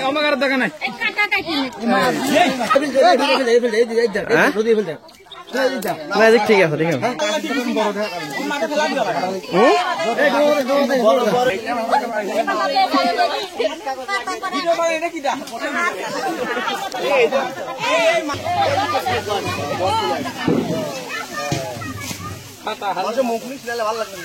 আমার দেখা নাই ম্যাজিক ঠিক আছে ঠিক আছে ভালো লাগবে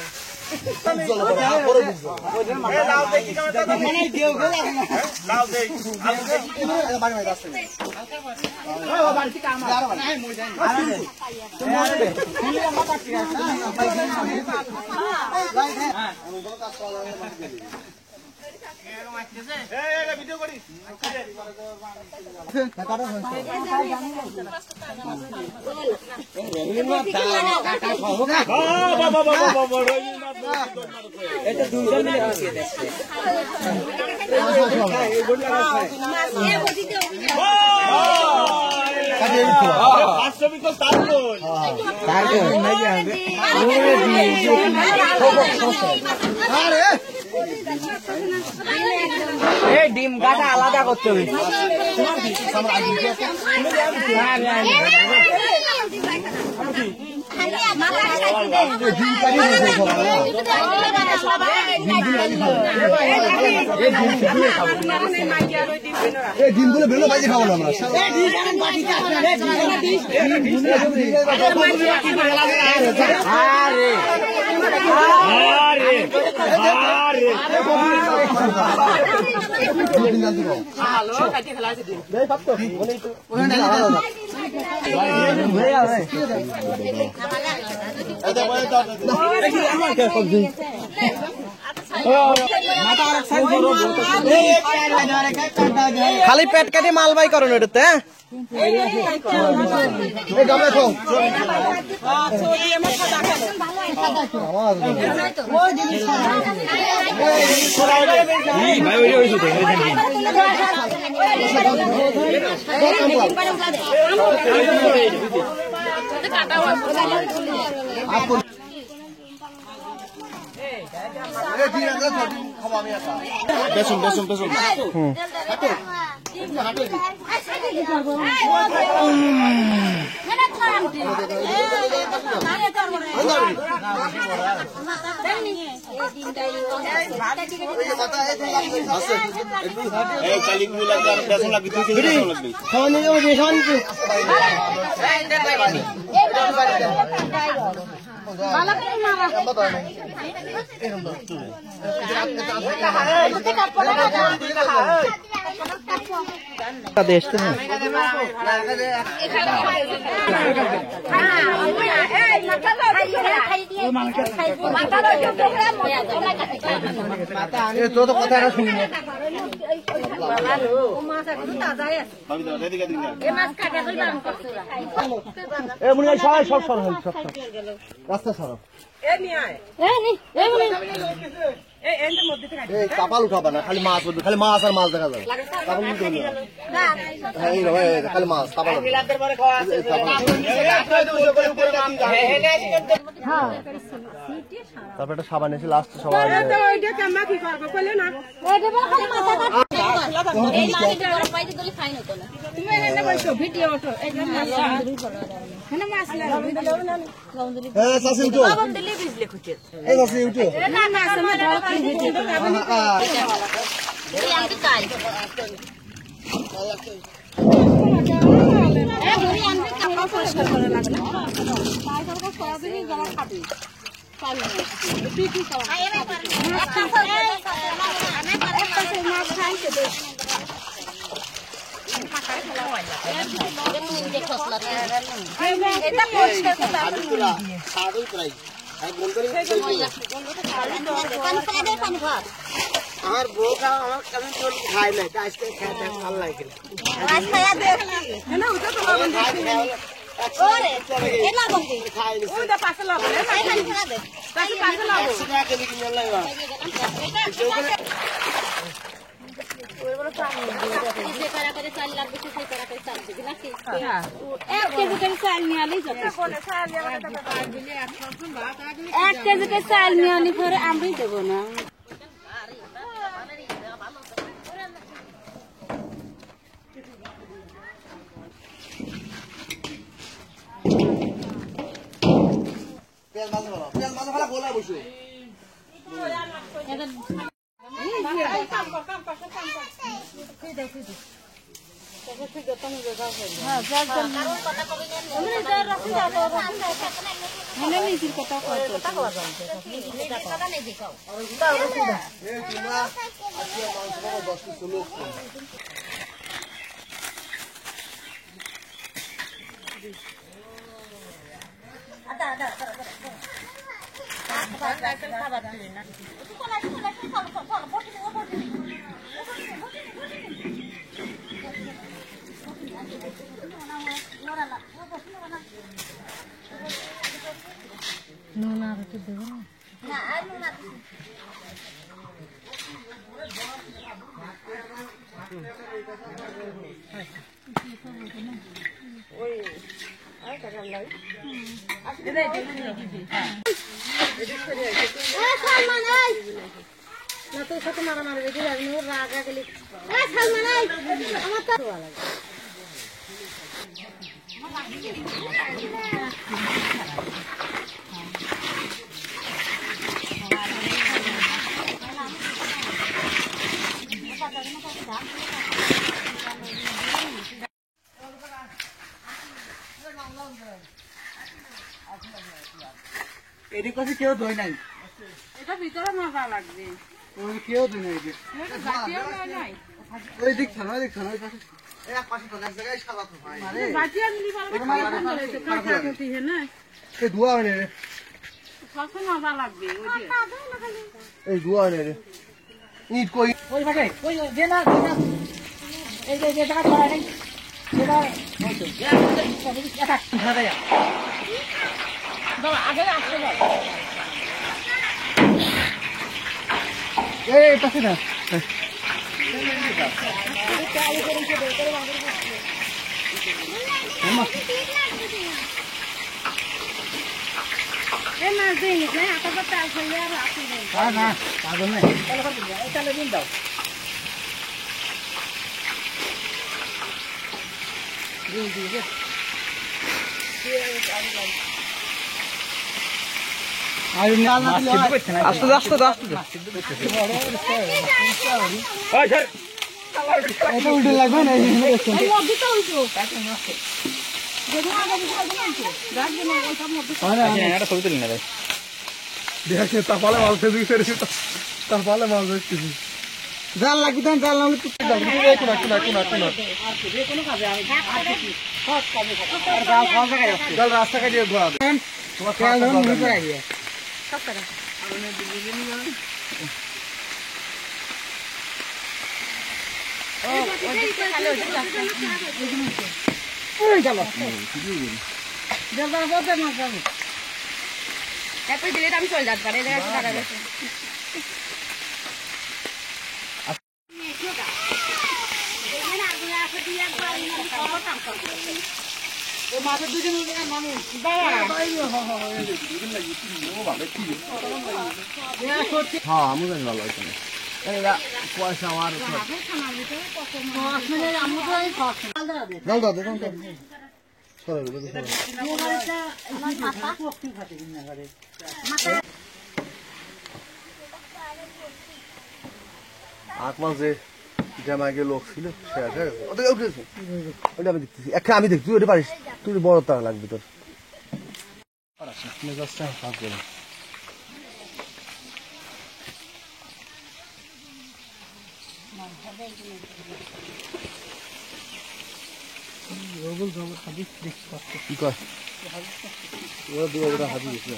ডিম গাটা আলাদা করতে হবে ডিমগুলো বেলো বাইরে খাবো আমরা খালি পেট কাটি মাল বাই করেন এটাতে বেসন বেসন বেসন তো কথা শুনি সব সর রাস্তা সর কাপাল উঠাবা না খালি মাছ খালি মাছ আর মাছ দেখা যাবে খালি মাছ তারপর একটা সাবান এসে লাস্ট সবাই আমার বউ আমার কেমন খাই না আজকে খেতে ভালো লাগে চাল লাগবে সেই করা করে চাল দিবি নাকি 1 কেজি করে চাল নিয়ে আলেই যথেষ্ট 1 কেজি করে চাল নিয়ে আনি পরে আমরাই দেবো না এদিক কাছে কেউ ধোয় নাই এটা ভিতরে মজা লাগবে ওই কেউ ধোয় নাই এদিক নাই ওই দিক থানা ওই দিক থানা ওই পাশে এক পাশে তো এক জায়গায় সাদা তো ভাই বাটিয়া নিলি পারবে না এই দুয়া হয় রে সবসময় মজা লাগবে ওই যে এই দুয়া হয় রে ইট কই ওই ভাগে ওই দে না এই যে জায়গা করা নাই সেটা ওই তো এটা ধরে যা দাও আগে আসতে দাও এই পাশে না মাছ দিই না আপনার চাল ফেলে আর আপনি না পাগল নাই তাহলে দিন দাও আস্তে আস্তে এটা উল্টে লাগবে না তারপরে মাল খেয়েছি তারপরে মাল ধরতেছি জাল লাগি দেন জাল নাহলে জাল রাস্তা কাটিয়ে ঘোরা দিলে আমি চলে যাতে পারি টাকা বেশি মাছের দুজন হ্যাঁ আমি জানি ভালো হয়েছে পয়সা আমার জাল দাও দেখুন আত্মা যে জামাইকে লোক ছিল ওটা আমি দেখতেছি একটা আমি দেখছি ওটা পারিস তুই বড় তারা লাগবে তোর কি কয় ওরা দুটো ওরা হাবি গেছিল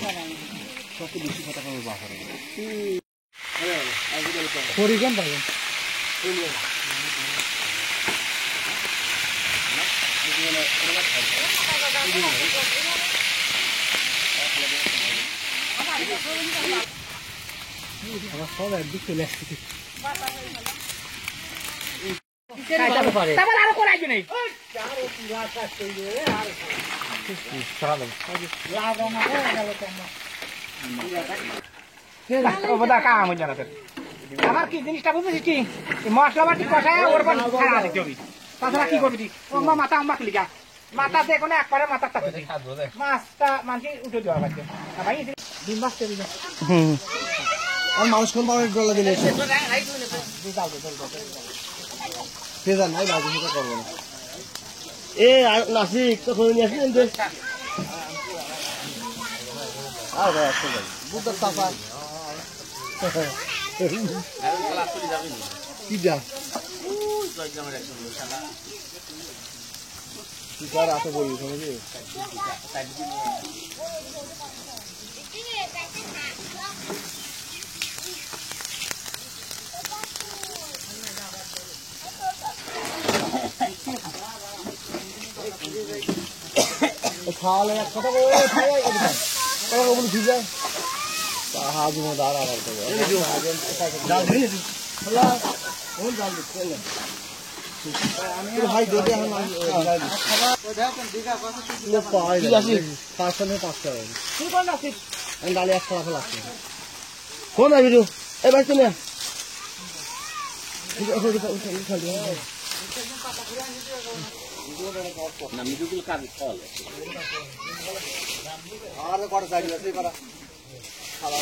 সবচেয়ে বেশি কথা পাবো বাহারে পরিগণ পাবেন সব একদিক চলে আসছে তারপর আরো করাই নেই আমার কি জিনিসটা বুঝেছিস কি মশলা বাটি কষায় ওর পর ছাড়া দেখতে হবে তাছাড়া কি করবি ও মাথা আমাকে লিখা মাথা দেখো না একবারে মাথা তাকে মাছটা মানুষ উঠে দেওয়া লাগবে ভাই ডিম মাছ আর মানুষ কোন পাবে ডলা দিলে ফেজান নাই বাজে সেটা করবো না এ নাসিক তো করে নিয়ে আসলেন তো আর ভাই আসলে ভাই বুদ্ধ চাপা কি যা কি কার আছে বলি শুনবি খাওয়ালে এক কথা বলে খাওয়াই কথা বলে ঠিক আছে হাজু মদার আর করবে ডাল দিন হলা কোন ডাল দিতে আমি ভাই যদি এখন খাবার ওটা কোন দিঘা কথা তুই পাই আছে 500 5 টাকা তুই কোন আছিস আমি ডালে 100 টাকা লাগছে কোন আইবি তুই এই ভাই তুমি না মিদুল কাজ কল আর কত সাইড আছে করা খাওয়া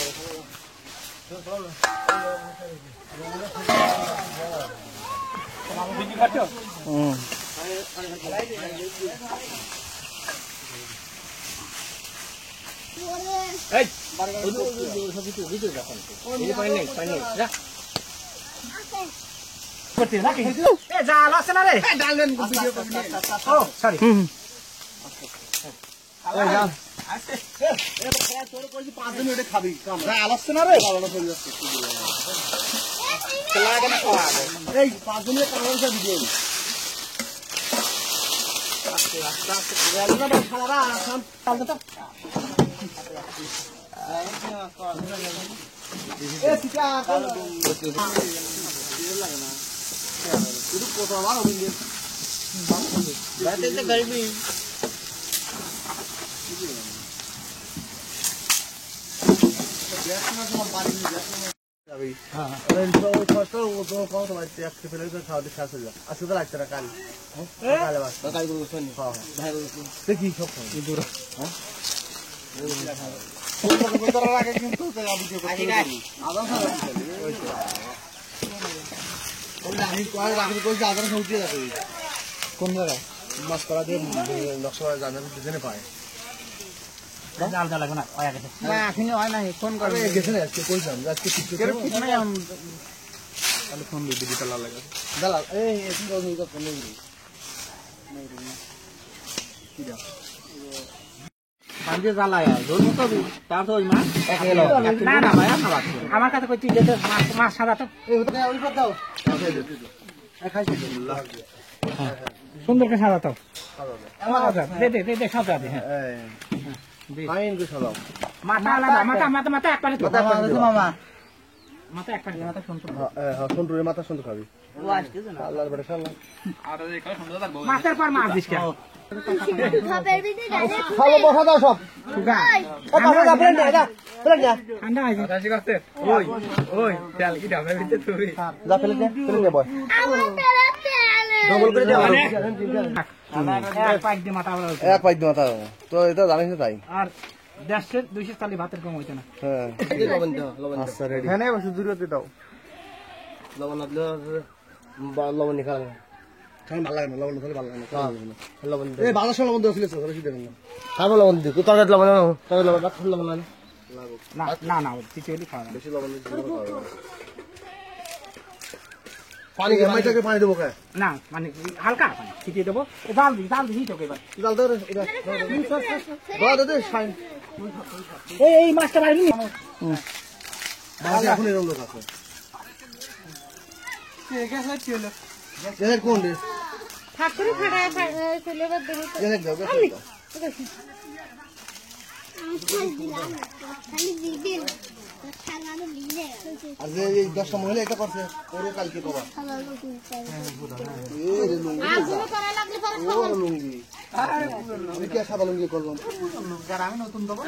বিজি খাচ্ছো এই সবই তো ভিতরে রাখুন এই পানি নেই যা করতে নাকি এ জাল আছে না রে ডালবেন ভিডিও করবি ও সরি ওই যা আস্তে এ খায় তোর কইছি 5 দিন ওটা খাবি যা আলাসছে না রে ভালো করে যাচ্ছে লাগে না খাওয়া এই 5 দিনের কারণটা ভিডিও আস্তে আস্তে আস্তে গেল না খালা আসাম কাল তো এ সিটা লাগে না শুধু কোথা ভালো দিন বাইরে তো গরমি দেখি সব কোন জায়গায় মাছ করা দিয়ে নকশা জানে পায় জাল জাল লাগবে না হয় গেছে না এখনি হয় না ফোন করবে গেছে না আজকে কইলাম আজকে ঠিক করে তাহলে ফোন দিয়ে দিতে লাগে দালাল এই এসে ওই তো ফোন নেই কি দাও পাঞ্জে জ্বালায় জোর মতো তার তো ওই মাছ না না ভাই না বাদ আমার কাছে কই তুই যেতে মাছ সাদা তো এই ওটা ওই পর দাও খাইছি সুন্দর করে সাদা তো দে দে দে সাদা দে হ্যাঁ ফাইন করে সাদাও মাথা আলাদা মাথা এক পারে তো মামা মাথা এক পারে মাথা শুনছো হ্যাঁ সন্টুরের মাথা সন্টু খাবি ও আজকে না আল্লাহর বড় শালা আর এই কাল সুন্দর থাকবো মাছের পর মাছ দিস কেন খালো বসা দাও সব সুগা ও বাবা দা প্লেন দা প্লেন দা ঠান্ডা আছে কাছে কাছে ওই ওই চাল কি ডাবে ভিতরে তুই যা প্লেন দে বয় আমার পেরাতে আলে ডবল করে দাও এক পাইক দিয়ে মাথা আলাদা এক পাইদ মাথা তো এটা জানিস না তাই আর 150 40 ভাতের কম হইতো না হ্যাঁ লবণ দাও লবণ আচ্ছা রেডি হ্যাঁ নেই বসে দূরে দাও লবণ আপনি লবণ নিখাল খাই ভালো লাগে না লবণ খালি ভালো লাগে না লবণ এই বাজার লবণ দিছিল সব বেশি দেবেন না খাবো লবণ দিই তো তরকারি লবণ তরকারি লবণ রাখ লবণ না না না চিচিলি খাওয়া বেশি লবণ দিই পানি মাইটাকে পানি দেবো কে না মানে হালকা পানি ছিটিয়ে দেবো জাল দিই তোকে এবার জাল দাও রে এটা দাও দে শাইন এই মাছটা বাইরে নি মাছ এখন এরকম লোক আছে ঠিক আছে চল এর কোন রে ঠাকুর ফাড়া চলে বাদ দেব এর দাও খালি দিবেন আর যে এই 10টা মহিলা এটা করছে ওরও কালকে কবা লুঙ্গি আমি কি সাদা লুঙ্গি করলাম আমি নতুন দেবো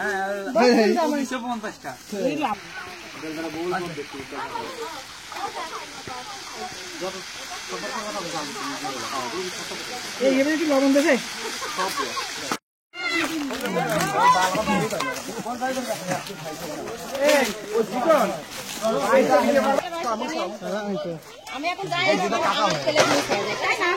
কি লবণ দেবে আমি এখন যাই আমার ছেলে নিয়ে যাই তাই না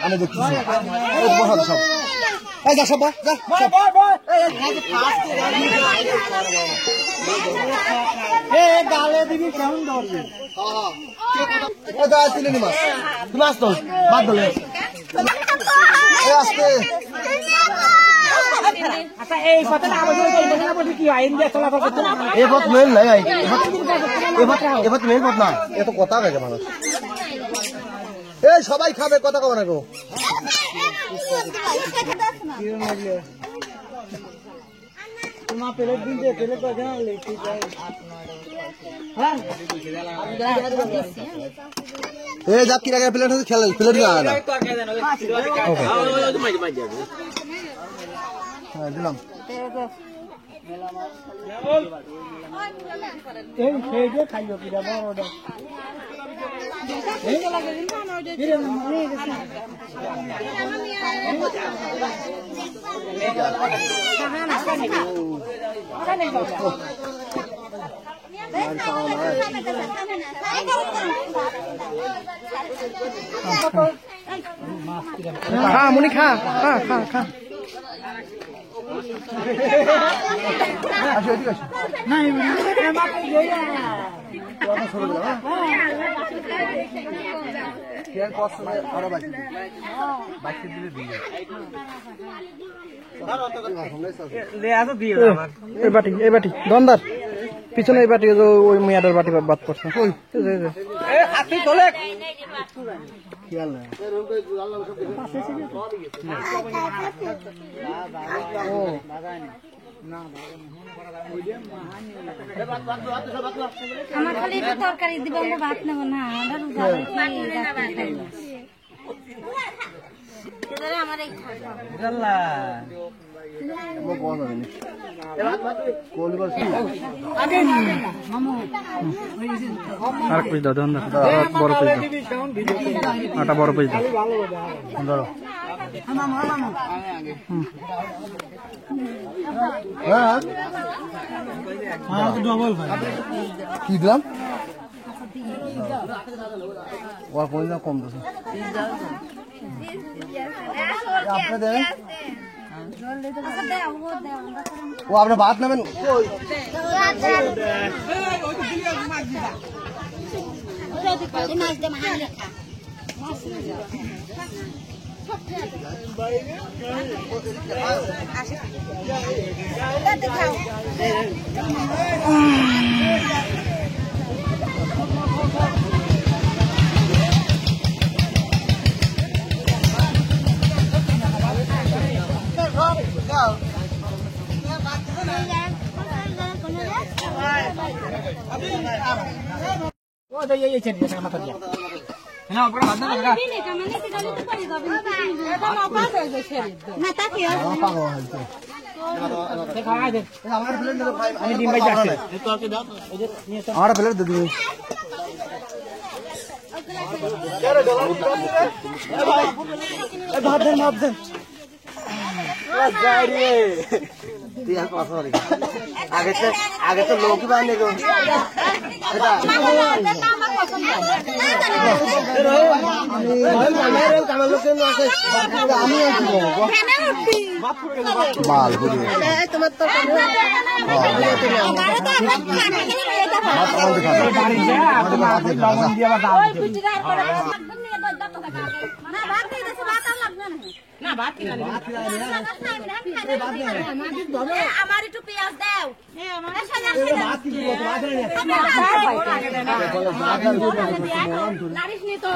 আমি দেখছি সব এই যা সব যা গালে দিবি কেমন ধরবি তুলে নি মাছ তুমি আসতো বাদ দলে আসতে আচ্ছা এই কথা না বলি কি আইন দিয়ে চলাফল করতে না এই পথ মেল নাই এই পথ মেল পথ না এত কথা কয় মানুষ এই সবাই খাবে কথা কবে না গো তোমার প্লেট দিন যে প্লেট তো জানা লেখি যায় এই যা কি রাখা প্লেট খেলে প্লেট না না হ্যাঁ দিলাম এই খেয়ে খাইও কি যাবো ওটা খা মুনি খা খা খা খা এই বাটি দন্দার পিছনে এই বাটি ওই মিয়াটার বাটি বাদ করছে খেয়াল নাই আমার খালি একটু তরকারি দিব আমরা ভাত নেব না আমার এই আর পিস দাও বড় পিস দাও আটা বড় পিস দাও কি দিলাম ওর পরিমাণ কম দিচ্ছে আপনি দেবেন ও আপনার ভাত নেবেন আমার প্লেট দিদি ভাত দেন ভাত দেন আগে তো লোক বানিয়ে আমার একটু পেঁয়াজ দাও নারিশ নি তো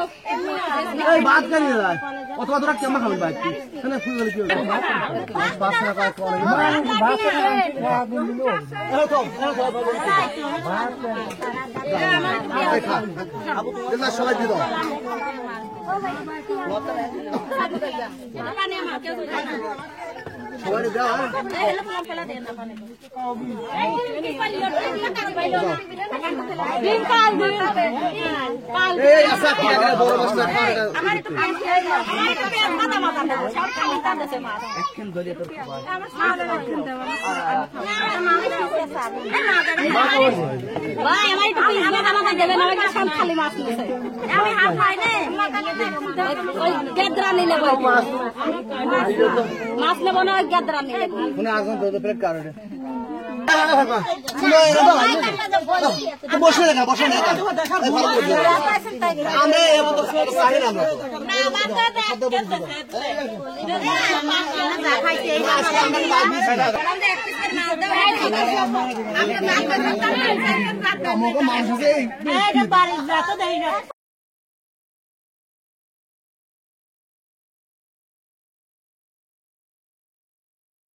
এই ভাত খাই না যায় কত তোরা কেমন খাবি ভাই এখানে ফুল গলি কি হবে 5 টাকা করে ভাত ভাত সবাই দিয়ে দাও সবাই দাও ডিম কাল এই আচ্ছা কি করে বড় মাছটা খাওয়া আমার একটু পানি দিয়ে দাও আমার একটু মাথা মাথা দাও সব খালি টানতেছে মাথা একদিন ধরে তোর খাবার ভাই আমার একটু পিস মাথা মাথা দেবেন আমাকে সব খালি মাছ নিছে আমি হাত খাই না ওই গেদরা নিলে মাছ নেব না ওই গেদরা নিলে কোন আগুন তো প্লেট কারণে বসে না বসে না আমি এমন তো সারি না আমরা আমাকে মানুষ